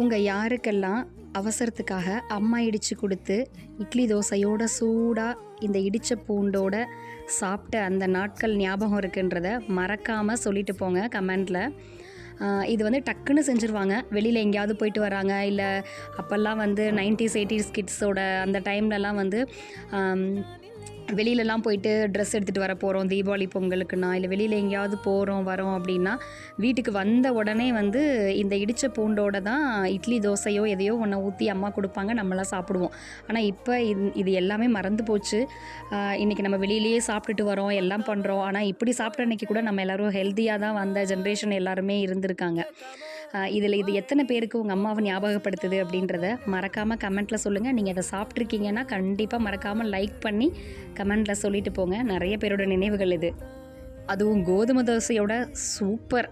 உங்கள் யாருக்கெல்லாம் அவசரத்துக்காக அம்மா இடித்து கொடுத்து இட்லி தோசையோட சூடாக இந்த இடித்த பூண்டோட சாப்பிட்ட அந்த நாட்கள் ஞாபகம் இருக்குன்றத மறக்காமல் சொல்லிட்டு போங்க கமெண்டில். இது வந்து டக்குன்னு செஞ்சுருவாங்க. வெளியில் எங்கேயாவது போயிட்டு வராங்க, இல்லை அப்போல்லாம் வந்து 90s 80s கிட்ஸோட அந்த டைம்லலாம் வந்து வெளியிலலாம் போயிட்டு ட்ரெஸ் எடுத்துகிட்டு வர போகிறோம் தீபாவளி பொங்கலுக்குன்னா, இல்லை வெளியில் எங்கேயாவது போகிறோம் வரோம் அப்படின்னா வீட்டுக்கு வந்த உடனே வந்து இந்த இடித்த பூண்டோட தான் இட்லி தோசையோ எதையோ ஒன்று ஊற்றி அம்மா கொடுப்பாங்க, நம்மளாம் சாப்பிடுவோம். ஆனால் இப்போ இது எல்லாமே மறந்து போச்சு. இன்றைக்கி நம்ம வெளியிலேயே சாப்பிட்டுட்டு வரோம், எல்லாம் பண்ணுறோம். ஆனால் இப்படி சாப்பிட்ட அன்றைக்கி கூட நம்ம எல்லோரும் ஹெல்த்தியாக தான் வந்த ஜென்ரேஷன் எல்லாருமே இருந்திருக்காங்க. இதில் இது எத்தனை பேருக்கு உங்கள் அம்மாவை ஞாபகப்படுத்துது அப்படின்றத மறக்காமல் கமெண்ட்டில் சொல்லுங்கள். நீங்கள் அதை சாப்பிட்ருக்கீங்கன்னா கண்டிப்பாக மறக்காமல் லைக் பண்ணி கமெண்ட்டில் சொல்லிட்டு போங்க. நிறைய பேரோட நினைவுகள் இது. அதுவும் கோதுமை தோசையோட சூப்பர்.